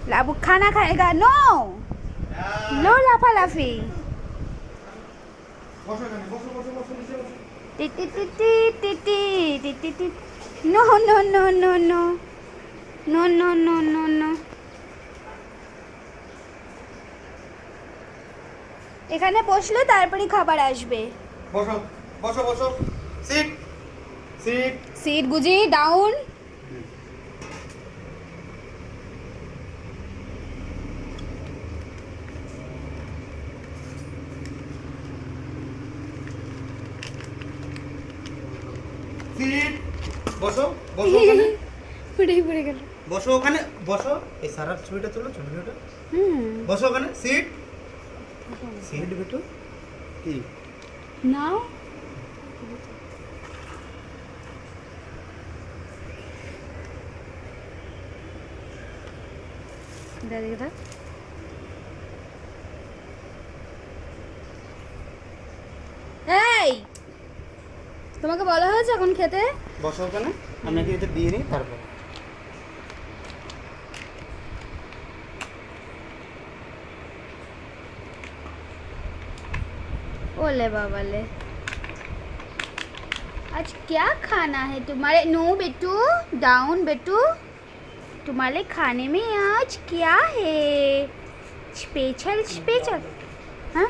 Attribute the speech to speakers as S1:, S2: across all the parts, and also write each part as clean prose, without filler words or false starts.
S1: लाबू खाना खाएगा no no लाफालाफी टी टी टी टी टी टी टी टी no no no no no no no no no no এখানে বসলে তারপরেই খাবার আসবে
S2: বসো বসো বসো সিট সিট
S1: সিট গুজি ডাউন
S2: সিট বসো বসো ওখানে
S1: পুড়েই পড়ে গেল
S2: বসো ওখানে বসো এই সারার ছবিটা তোলো ছবিটা
S1: হুম
S2: বসো ওখানে সিট সিট বেটু কি
S1: নাও দাঁড়িয়ে থাক এই তোমাকে বলা হয়েছে এখন খেতে
S2: বসো ওখানে আপনাকে এটা দিয়ে নিই তারপর
S1: ओले बाबा ले आज क्या खाना है तुम्हारे नो बेटू डाउन बेटू तुम्हारे खाने में आज क्या है स्पेशल स्पेशल हाँ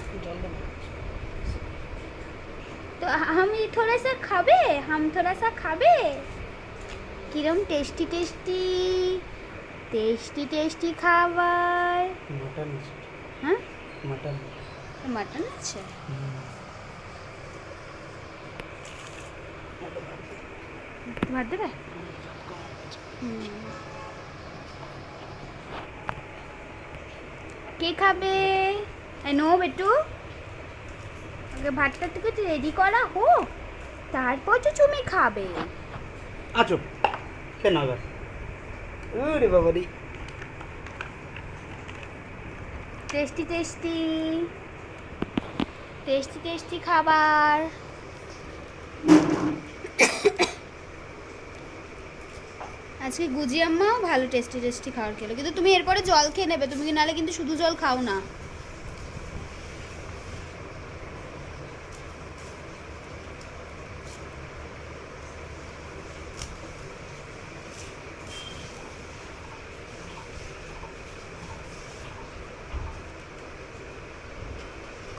S1: तो हम ये थोड़ा सा खाबे हम थोड़ा सा खाबे किरम टेस्टी टेस्टी टेस्टी टेस्टी खाবার
S2: মটন
S1: হ্যাঁ
S2: মটন
S1: মাটন আছে ভাত দেবে কে খাবে নো বেটু আগে ভাতটা থেকে রেডি করা হোক তারপর তো তুমি খাবে
S2: আছো কেন আবার ওরে বাবারি
S1: টেস্টি টেস্টি টেস্টি টেস্টি খাবার আজকে গুজি আম্মাও ভালো টেস্টি টেস্টি খাবার খেলো কিন্তু তুমি এরপরে জল খেয়ে নেবে তুমি নাহলে কিন্তু শুধু জল খাও না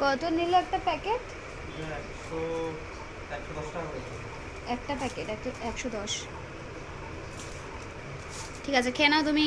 S1: কত নিল একটা প্যাকেট একটা প্যাকেট 110 ঠিক আছে খেয়ে নাও তুমি